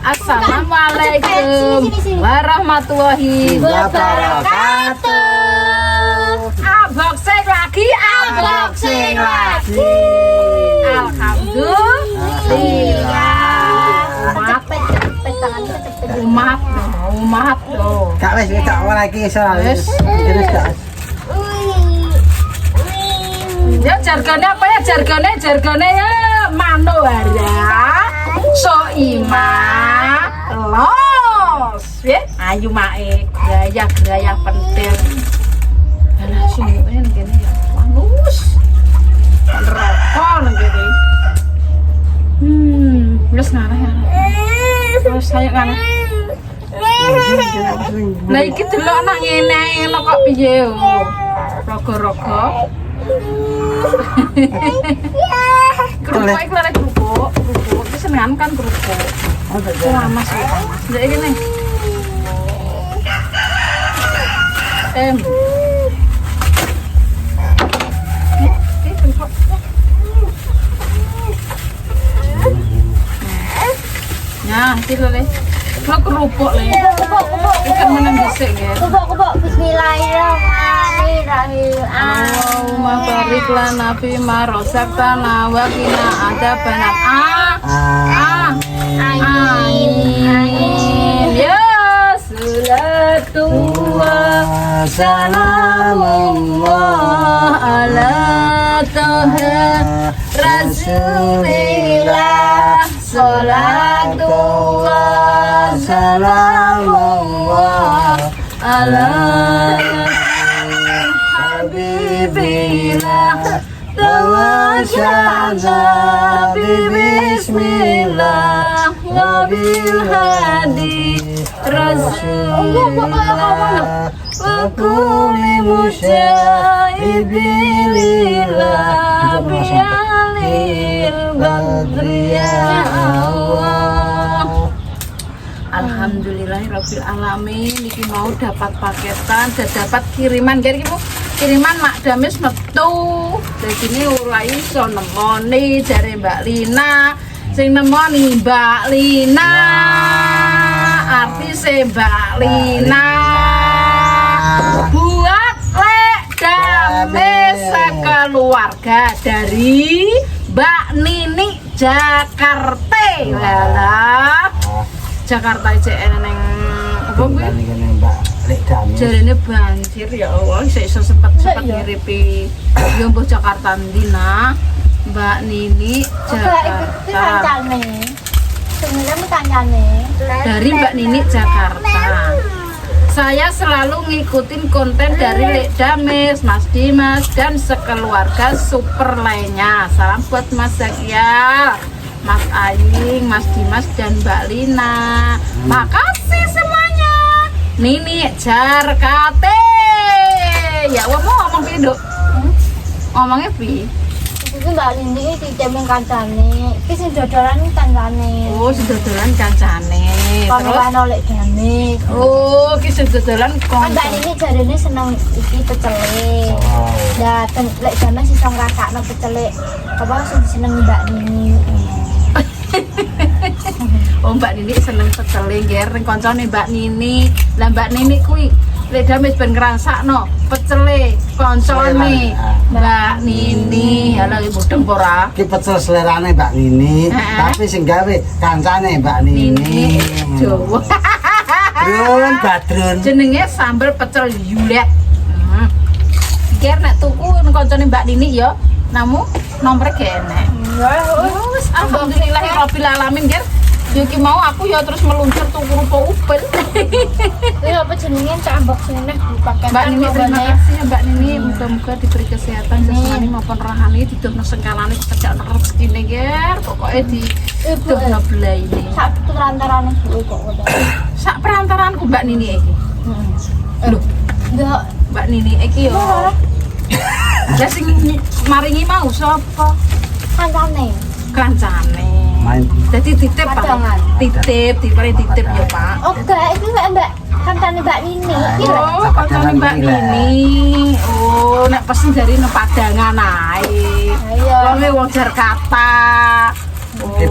Assalamualaikum warahmatullahi wabarakatuh. Unboxing lagi. Alhamdulillah. Umat tuh. Kak wes tak mau lagi soal. Wes. Ya jargonnya apa ya? Jargonnya ya Manohara Soimah los. Ya, ayo mae gaya penting. Alah sungguh kene ya. Wangus. Rokok nang kene. Wis ngarah ya. Terus saya kan. Lah iki delok nang ngene kok piye yo. Rogo-rogo. Kerupuk iki lare kerupuk. Iki senengan kan kerupuk. Lama sih. Ndek iki nih. Nah, iki lho le. Kok kerupuk le. Ikan menang dhisik ya. Kubuk bismillahirrahmanirrahim. Allahumma barik lana fi ma razaqtana wa qina adzabannar. Amin. Ya salatu wa salamullah ala taha rasulillah. Salatu wa salamullah ala habibillah tawassala bismillah wa bil hadi rasulillah wa kulli musyaibillah bi'alil badriya Allah. Alhamdulillahirabbil alamin. Iki mau dapat paketan dan dapat kiriman kira iki kiriman Mak Damis metu. Dadi ini ora iso nemoni jare Mbak Lina. Sing nemoni Mbak Lina. Artise Mbak Lina. Buat Lek Damis sekeluarga dari Mbak Nini Jakarta. Walah. Jakarta JN neng apa kuwi? Jarene banjir ya Allah, iso sempat ngiripi yo mbah Jakarta ndina. Mbak Nini Jakarta. Dari Mbak Nini Jakarta. Saya selalu ngikutin konten dari Lek Damis, Mas Dimas dan sekeluarga super lainnya. Salam buat Mas Zakial, Mas Aying, Mas Dimas dan Mbak Lina. Makasih semuanya. Nini Jakarta. Ya, mau ngomong piye, Dok? Ngomongnya piye? Iki Mbak Lini iki ditemeng kancane. Iki sing dodolan kancane. Oh, sing dodolan kancane. Terus Lek Damis. Oh, iki sing dodolan Mbak Lini jarene seneng iki pecele. Lah Lek Damis iso ngrasakno pecele. Apa sing seneng Mbak Nini. Oh, Mbak Nini seneng pecele nggih ning kancane Mbak Nini. Lah Mbak Nini kuwi Lek Damis ben ngrasakno pecele kancane Mbak Nini. Ala ibu tempora. Ki pecel selerane Mbak Nini, tapi sing gawe kancane Mbak Nini. Jawa. Drun Badrun. Jenenge sambel pecel yulet. Ger nek tuku kancane Mbak Nini ya, namu nomor kene. Wis alhamdulillahirabbil alamin, Ger. Iki mau aku ya terus meluncur tuku rupa upel. Iki apa jenenge cambak sene dipakai. Mbak Nini terima kasih ya Mbak Nini, mudah-muga diberi kesehatan jasmani maupun rohani, didono sengkalane kerjaan rezekine Ger. Pokoke didono belaine. Sak perantarane kuwi kok. Sak perantaranku Mbak Nini iki. Lho, Ndak Mbak Nini iki yo. Ya sing maringi mau sapa? kancane. Kancane. Main. Jadi titip Pak. Padangan. Dipare titip ya Pak. Oh, enggak, iki Mbak kancane Mbak Nini. Iki lho. Oh, kancane Mbak Nini. Oh, nek pesen dari nang Padangan ae. Ayo. Wong wong Jakarta.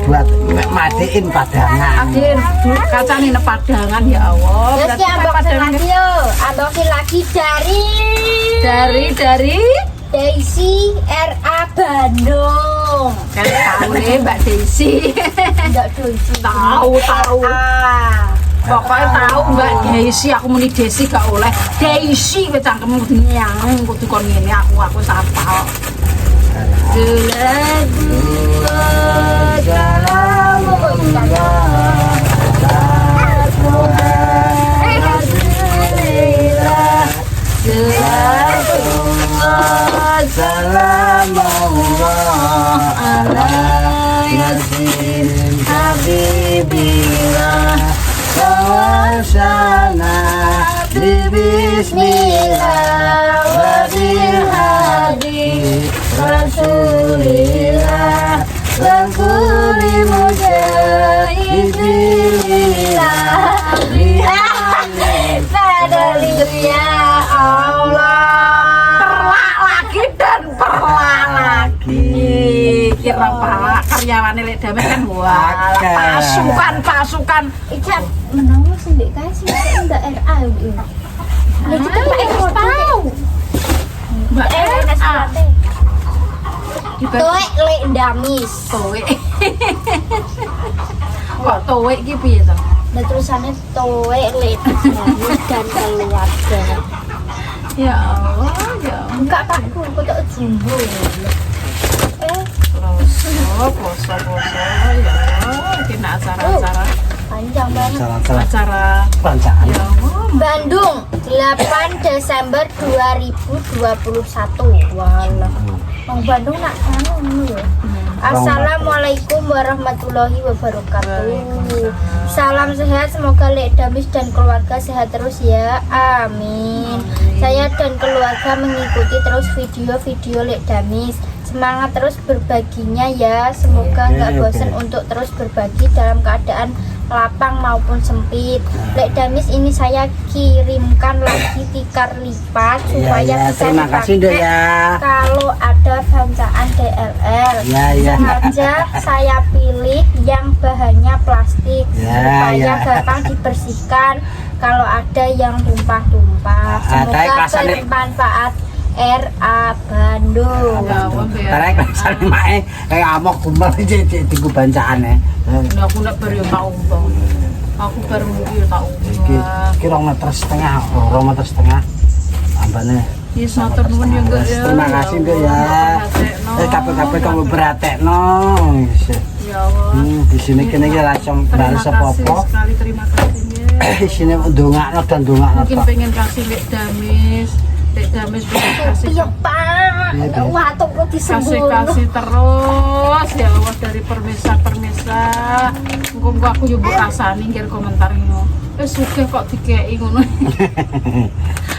buat matiin padangan. Adin, kacane ne padangan ya Allah. Terus Berarti unboxing lagi yo. Unboxing lagi dari Daisy RA Bandung. Kan tahu nih Mbak Desi. Enggak Daisy. Tahu. Ah. Pokoknya tahu Mbak Desi, aku muni Desi gak oleh. Desi wis cangkemmu nyang kudu kon ngene aku sapal. Lagu Salamullah ala yasin habibillah Tawasana bismillah wa bil hadi rasulillah wa kulli mujahidillah Ya Allah. perlak lagi dan perlak lagi. Kira Pak karyawane Lek Dames kan wah pasukan. Ikan menang sih Dek kasih enggak RA gitu. Lah kita pakai tahu. Mbak RA. Toek Lek Damis. Towe. Kok towe iki piye to? Nah terusannya Toek Lek Damis dan keluarga. Ya Allah, ya. Enggak takut, kok tak jumbo. Poso ya Allah. Kena acara-acara Panjang banget. acara Pancaan. ya Allah. Bandung 8 Desember 2021. Walah. Wong Bandung nak anu ya. Assalamualaikum warahmatullahi wabarakatuh. Salam sehat, semoga Lek Damis dan keluarga sehat terus ya. Amin. Saya dan keluarga mengikuti terus video-video Lek Damis. Semangat terus berbaginya ya. Semoga nggak bosan untuk terus berbagi dalam keadaan lapang maupun sempit. Lek Damis ini saya kirimkan lagi tikar lipat supaya bisa terima kasih Dok dipakai ya. kalau ada bancaan DLL. Ya. Sengaja saya pilih yang bahannya plastik supaya gampang dibersihkan kalau ada yang tumpah-tumpah. Semoga bermanfaat. RA Bandung. Ya Allah, ya. Karek rasane mae kayak amok kumpul iki diku bancane. Nah, aku nak baru tak umpang. Aku baru tak Iki umpang. 2,5 meter, 2,5 ambane. Yes, matur nuwun ya enggak ya. Terima kasih Mbak ya. Kabeh-kabeh kamu beratekno. Ya Allah. Di sini kene iki langsung bales Terima kasih apa-apa. sekali, terima kasih ya. Di sini ndongakno dan ndongakno. Mungkin pengen kasih Lek Damis pengen kasih Iya Pak. Wah, tuh disebut. kasih terus ya Allah dari permisa engko aku yo mbok rasani ngger komentar ngono sugih kok dikeki ngono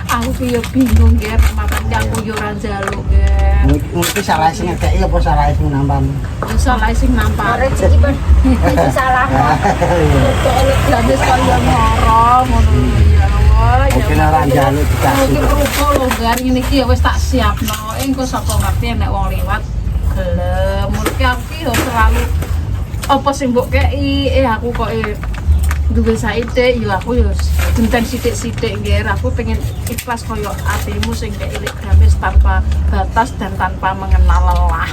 aku ki yo bingung ngger makane aku yo ora njaluk ngger Mungkin salah sing ngekeki apa salah sing nampan. salah sing nampak Rezeki pun itu salah. Damis kaya ngoro ngono ya Allah ya Mungkin ora njaluk dikasih. mungkin rupa lho gar ngene iki ya wis tak siapno engko sapa ngerti nek wong liwat gelem mulke aku ki yo selalu apa sing mbok kei aku kok duwe saithik yo aku yo genten sithik-sithik nggih aku pengen ikhlas koyo atimu sing kei Lek Damis tanpa batas dan tanpa mengenal lelah.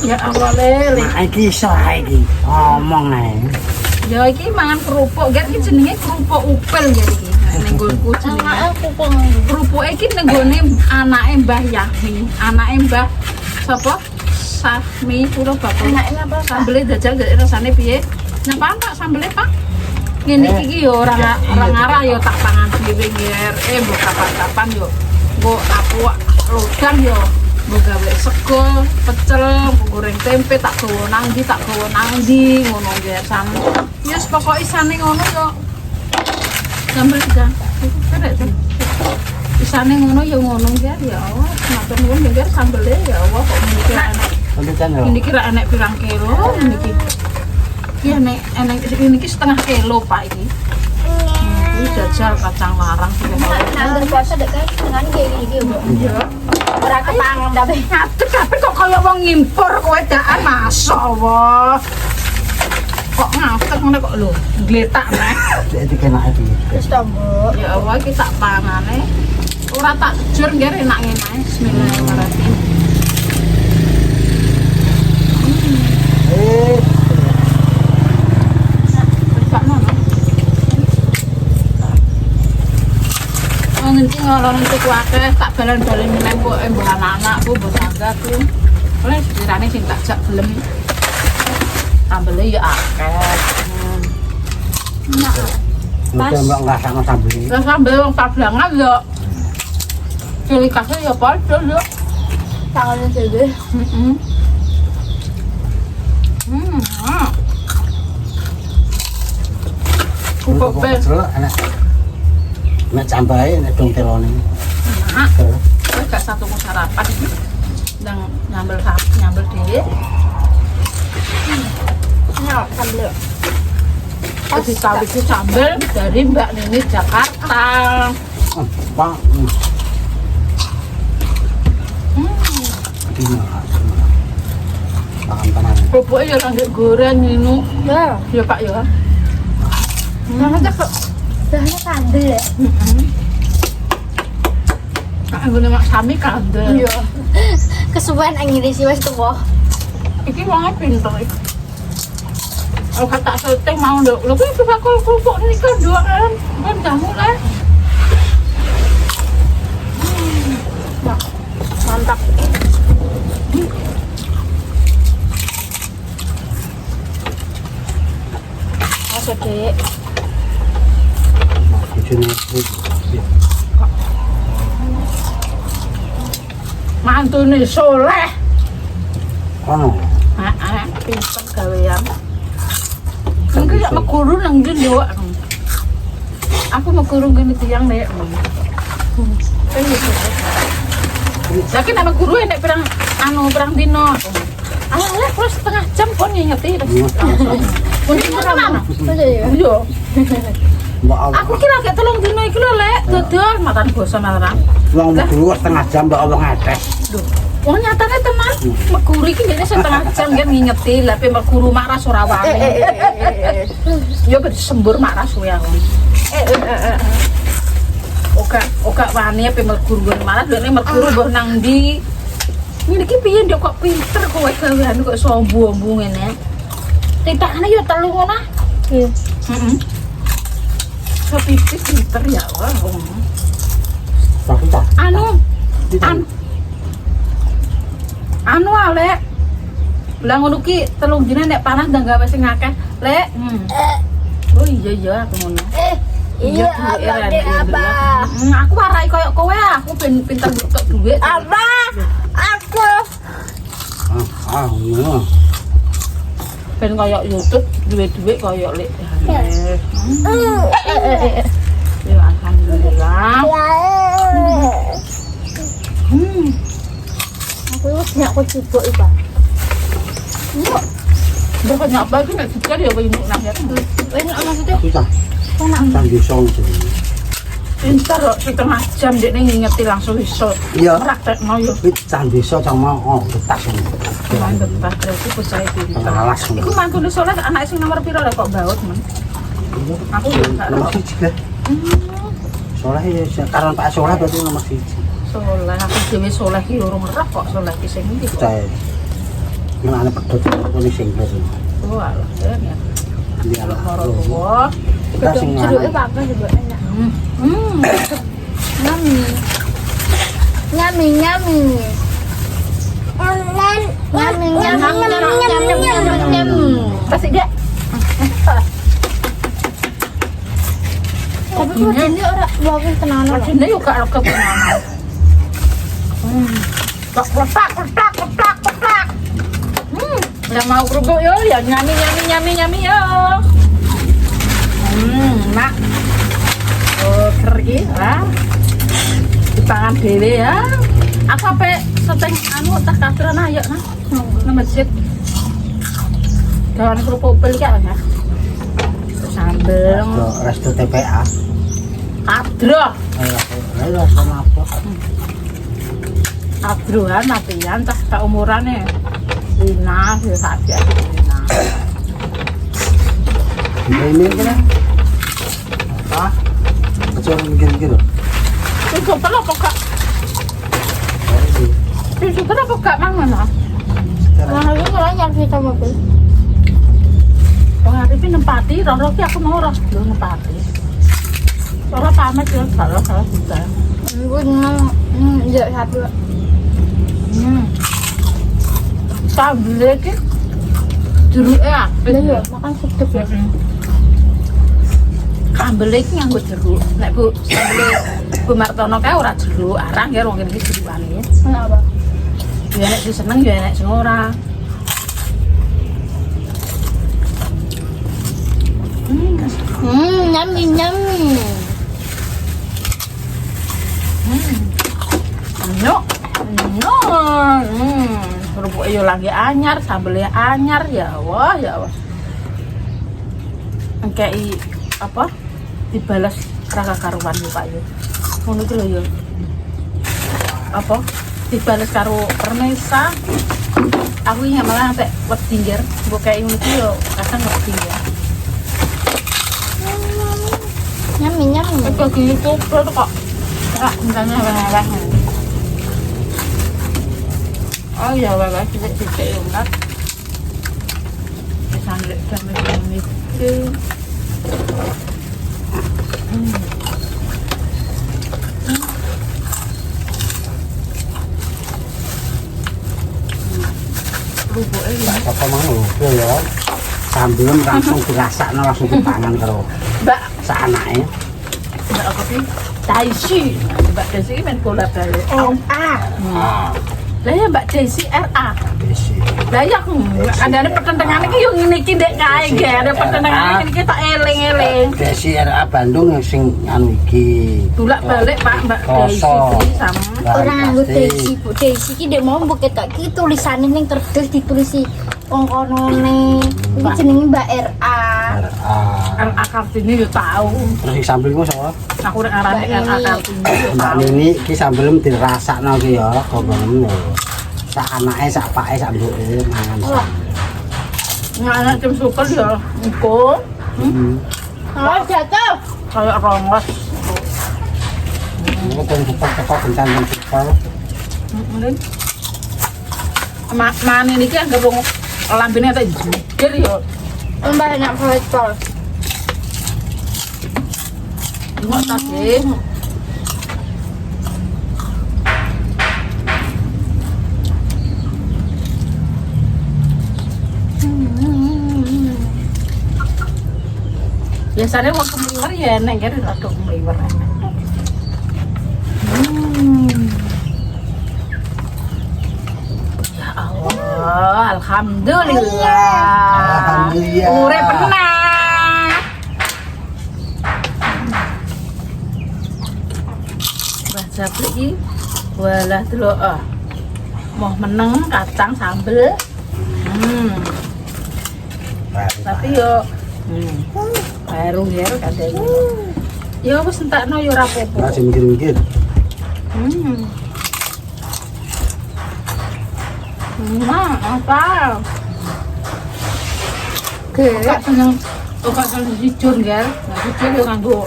Ya Allah Lele. Nah, iki iso iki. Ngomong ae. Ya iki mangan kerupuk, gak iki jenenge kerupuk upel ya iki. Ning nggonku jenenge. Aku pun Kerupuke iki ning gone anake Mbah Yahmi, anake Mbah sapa? Sahmi kula bapak. anaknya apa? Sambele jajal gak rasane piye? Napa Pak sambele Pak? Ngene iki yo ora ngarah yo tak pangan dhewe ngger. Mbok kapan-kapan yo. Mbok aku lodang yo. Mbok gawe sego, pecel, goreng tempe tak gawa nang ndi ngono ngger sami. Yes pokoke isane ngono yo. Sambel jan. Kerek to. Isane ngono ya ngono ngger ya Allah. Matur nuwun ngger sambele ya Allah kok mikir enak. Ini kira enek pirang kilo niki. Iki enek ini setengah kilo Pak iki. Ini jajal kacang larang sih. Nah, berpuasa dek kan dengan kayak gini Bu. Iya. Ora kepangan tapi Ngatur tapi kok kaya wong ngimpor kowe daan masyaallah. Kok ngatur ngene kok lho, gletak nek. Jadi kena iki. terus tombok. Ya Allah iki tak pangane. Ora tak jur nggih enak ngene. Bismillahirrahmanirrahim. Nanti ngolong untuk wakil tak balen-balen meneng kok mbah anak-anakku mbah tanggaku. Oleh sekiranya sing tak jak gelem. Sambelnya ya akeh. Enak. Mesti mbak ngrasakno sambel iki. Lah sambel wong pablangan yo. Cili kasih ya padha yo. Tangannya dhewe. Kok ben enak. Nek cambahe nek dong telone. enak. Kowe gak satu ku sarapan iki. Ndang nyambel dhewe. Nah, sambel. Jadi itu sambel dari Mbak Nini Jakarta. Pak. Ini pakan Bubuknya ya lanjut goreng ini. Ya, Ya Pak ya. mana kok bahannya kandel ya? Aku nih mak sami kandel. Iya. Kesuwen angin sih wes tuh. Iki wongnya pinter iki. Kalau kata syuting mau dong, lo itu bakal kerupuk ini kan dua kan kamu lah. Mantap. Masuk dek. Mantu nih soleh. Ono. Pinter gawean. Mungkin gak meguru nang ndi yo. Aku meguru gini tiang nek. Lagi nama guru enek perang dino. Alah terus setengah jam kon nyeti. Mungkin mana? Iya. Mbak Allah. Aku kira kayak tolong dino iki lho lek dodol matan basa marang. Wong dulu setengah jam mbak Allah ngetes. Duh, wong nyatane tenan. Meguru iki dene setengah jam kan ngingeti, lha pe meguru maras ora wani. Yo bersembur maras kowe aku. Oka wani pe meguru maras dene meguru mbah nang ndi. Ini iki piye ndek kok pinter kowe gaweane kok sombong ngene. Titakane yo telu ngono. Iya. Heeh. Sepipis pinter ya wah. Tapi tak. Anu Lek. Lah ngono ki telung dina nek panas ndang gawe sing akeh, Lek. Oh iya aku ngono. Iya, abang dek abang. Aku warai koyo kowe, aku ben pinter ngetok dhuwit. Abang, aku. Ngono. Ben koyo YouTube duwe-duwe koyo Lek. Ya alhamdulillah. Aku wis nyak kok cibuk iki. Banyak apa itu nek dikar ya koyo nak ya. Enak maksudnya? Tapi tak. Enak. Sambil song jadi. Pinter kok setengah jam dekne ngingeti langsung iso. Iya. Praktekno yo. Wit sambil song sama getas ini. Mantep berarti pusai pinter. Alas. Iku mantune soleh anak sing nomor piro lek kok baut men. Aku yo gak Nomor tahu. 1 kan. Soleh ya karena Pak Soleh berarti nomor 1. Soleh aku dhewe soleh ki urung roh kok soleh ki sing ndi kok. Saya. Mana pedot ini sing bener. Oh alah ya. Ini anak Loro lo. tuwa. Kita sing Jeruknya apa juga enak. Nyami. Nyami nyami. Nyami nyami. Kasih dia. Tapi kok ini ora bagus tenan. Ini yo gak rekep tenan. Tak pletak. Yang mau kerupuk yo ya nyami yo. Nak. Oh, keri lah. Di tangan dhewe ya. Aku ape seteng anu tak katran ayo nah. Nang masjid. Gawan kerupuk beli ya. Sambel. Resto TPA. Adro. Ayo sama apa? Adroan napian cah keumurane. Lina ya saja Lina. Ini kan. Apa? Coba mikir-mikir. Itu kenapa kak? Itu kenapa kak mana? Nah, ini nanya kita mobil. Hari ini nempati, roro ki aku mau roh dulu nempati. Roro pamit ya, salah juga. Gue enggak satu. Sambel iki jeruke apik. Iya, makan sedep ya. Sambel iki nganggo jeruk. Nek Bu sambel Bu Martono kae ora jeruk, arang ya wong iki jerukane. Kenapa? Ya nek sing seneng ya nek sing ora. Nyami nyami. No. Kerupuk yo lagi anyar, sambelnya anyar ya wah ya wah. Engkei apa? Dibalas raka karuan yo Pak yo. Ngono iki lho yo. Apa? Dibalas karo permesa. Aku yang malah tek wedi ngger, mbok kei ngono iki yo kadang wedi ngger. Nyami nyami. Kok gitu kok. Ah, entahnya apa-apa. Oh ya, bapak sedikit enggak. Bisa lihat kami itu. Rubuk ini. Apa mau ya? Sambil langsung dirasakno langsung dipangan karo Mbak, saanake. Mbak apa sih? Daisy. Mbak Daisy main bola balik. Lah ya Mbak Daisy RA. Lah ya ada pertentangan iki yo ngene iki ndek kae ge, ada pertentangan iki tak eling-eling. Desi RA Bandung yang sing anu iki. Bolak-balik Pak Mbak Daisy iki sama. Orang nganggo Daisy, Bu Daisy iki ndek mau mbok ketok iki tulisane ning terus ditulisi wong konone. Iki jenenge Mbak RA. RA. RA Kartini yo tahu. Terus iki sambelmu sapa? Aku rek ngarani RA Kartini yo Mbak tahu. Nini iki sambelmu dirasakno iki ya, kok sak anake sak pake sak mbuke mangan. Nganak tim super ya, engko. Oh, jatuh. Kayak rongos. Ini kan cepat-cepat kencan dan cepat. Mungkin. Mana ini kan gerung lambene tak jujur ya. Mbak enak pol. Enggak tadi. Biasanya waktu meliwer ya enak kan rada meliwer enak. Ya Allah, alhamdulillah. Alhamdulillah. Urip penak. Baca iki walah delok mau meneng kacang sambel. Tapi yo baru katanya. Ya wis entekno yo ora apa-apa. Masih mikir-mikir. Apa? Kok seneng kok jujur kan? Nah, jujur yo nganggo.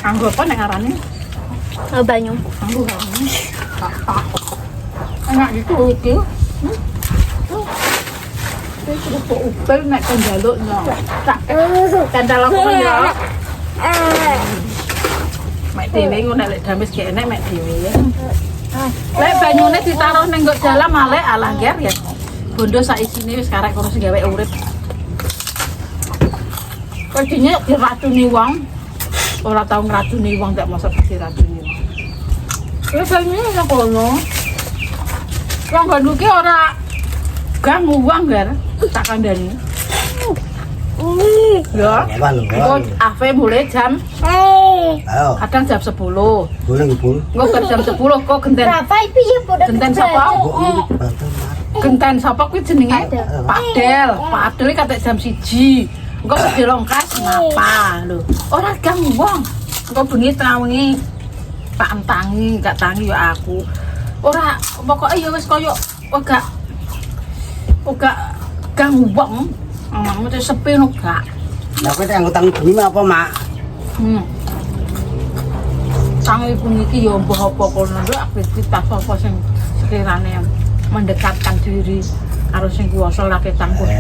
Nganggo apa nek ngarane? Banyu. Nganggo banyu. Enak gitu iki. Wis kok upel nek kan jaluknya. Tak kandal aku ya. Mek dhewe ngono lek dames ki enek mek dhewe ya. Lek banyune ditaruh ning nggo dalam male alah ger ya. Bondo sak isine wis karek kono sing gawe urip. Kodinya diracuni wong. Ora tau ngracuni wong ndak mosok diracuni wong. Wis banyune nang kono. Wong ganduke ora ganggu wong ger. Tak kandani. Ya. Kok afe mulai jam Ayo, kadang jam 10. boleh ngepul. Engko ker jam 10 kok genten. Berapa itu ya bodoh? Genten sapa? Kok ini bantu mat. Genten sapa kuwi jenenge? Padel. Padel iki katek jam 1. Engko dilongkas ngapa lho. Ora ganggu wong. Engko bengi tengah wengi tak entangi, gak tangi ya aku. Ora pokoke ya wis koyo gak ganggu wong. Mesti sepi no gak. Lah kowe tak ngutang bengi apa, Mak? Tangi bengi iki ya mbah apa kono lho aktivitas apa sing sekirane mendekatkan diri karo sing kuwasa ora ketangkut.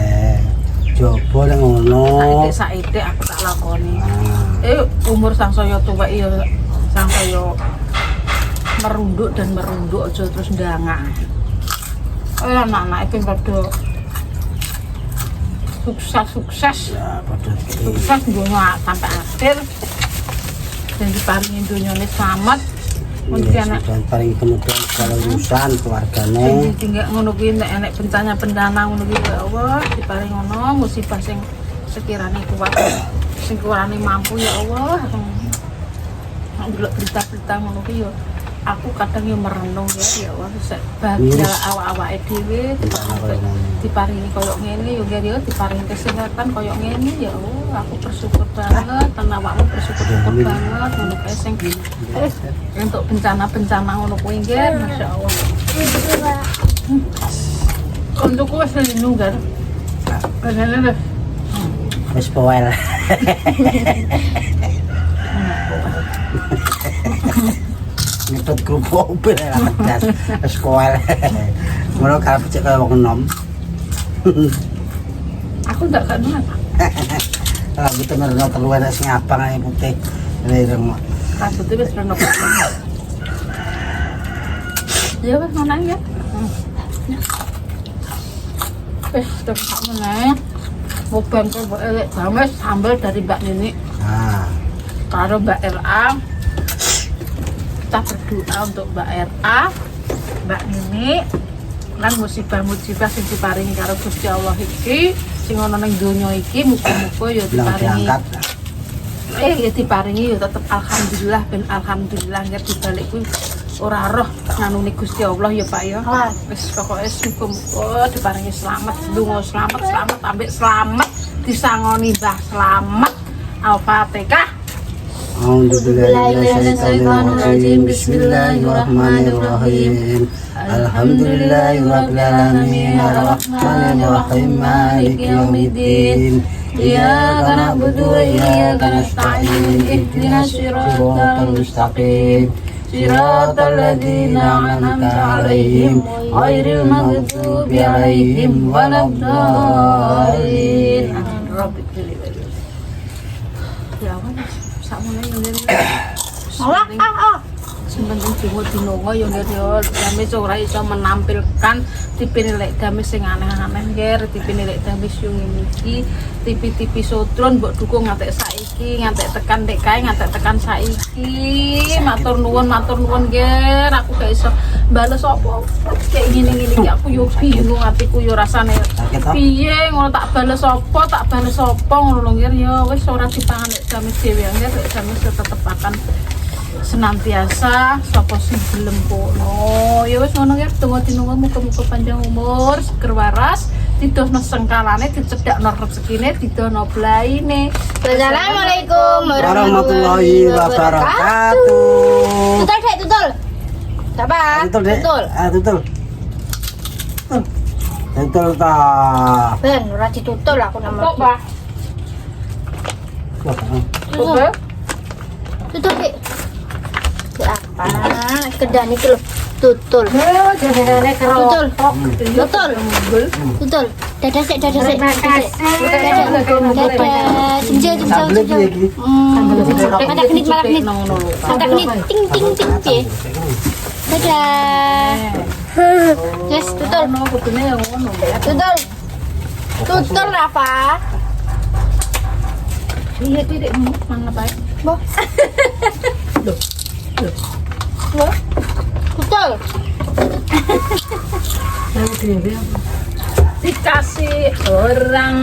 Coba nang ngono. Saiki aku tak lakoni. Umur sangsaya tuwek ya sangsaya merunduk dan merunduk aja terus ndangak. Anak-anak iki padha sukses Ya, padha sukses dunia sampai akhir dan diparingi dunyane selamat. Kemudian dan paling kemudian kalau urusan keluargane tinggal ngono kuwi nek enek bencana ngono kuwi ya Allah diparing ngono musibah sing sekirane kuat sing kurane mampu ya Allah. Ndelok berita-berita ngono kuwi ya aku kadang yo merenung ya Allah bahagia awak-awake dhewe diparingi koyo ngene yo ya diparingi kesehatan koyo ngene ya Allah aku bersyukur banget tenan awakmu bersyukur banget ngono kae sing untuk bencana ngono kuwi nggih masyaallah. Koncoku wis linu kan. Bener-bener. wis poel. Nyedot grup mobil ya das sekolah ngono kalau cek kaya wong enom. Aku ndak kan apa. Rambut tenan telu enak sing abang ae putih lereng. Rambutnya wis renok. Ya wis ngono ya. Wis terus meneh. Bukan kok elek banget sambal dari Mbak Nini. Nah, Karo Mbak RA. Kita berdoa untuk Mbak RA, Mbak Nini, lan musibah-musibah sing diparingi karo Gusti Allah iki, sing ana ning donya iki muga-muga ya diparingi. Ya diparingi ya tetep alhamdulillah ben alhamdulillah nek dibalik kuwi ora roh nganune Gusti Allah ya Pak ya. Wis pokoke muga-muga diparingi selamat, donga selamat ambek selamat disangoni Mbah selamat. Al-Fatihah. Alhamdulillahirrahmanirrahim. Bismillahirrahmanirrahim. Alhamdulillahirabbil alamin arrahmanirrahim maliki yaumiddin. Iyyaka na'budu wa iyyaka nasta'in. Ihdinas siratal mustaqim. Siratal ladzina an'amta 'alaihim ghairil maghdubi 'alaihim waladdallin. Amin. Ya Allah, sakmene ngene. Penting dinonga ya nggih Damis ora iso menampilkan tipe-tipe Damis sing aneh-aneh nggih, tipe-tipe Damis yo ngene iki, tipe-tipe sotron mbok dukung ngantek saiki, ngantek tekan nek kae ngantek tekan saiki. Matur nuwun nggih, aku gak iso bales apa kayak gini-gini iki aku yo bingung atiku yo rasane. Piye ngono tak bales apa ngono lho nggih ya wis ora dipangan nek Damis dhewe nggih, nek Damis tetep akan senantiasa sapa sing gelem kono ya wis ngono ya donga-donga muga-muga panjang umur seger waras didono sengkalane dicedhakno rezekine didono blaine. Assalamualaikum warahmatullahi wabarakatuh. Tutul Dek, tutul. Apa? Tutul. Tutul ta. Ben, ora ditutul aku nama. Apa? Tutul. Tutul Dek. Apa? Kedan iki lho. Tutul. Tutul. Dadah sik. Dadah. Jemjel. Matak menit. Ting piye. Dadah. Yes, tutul. Tutul apa? Iya tidak mana baik. Boh. Loh. Tutul. Dikasih orang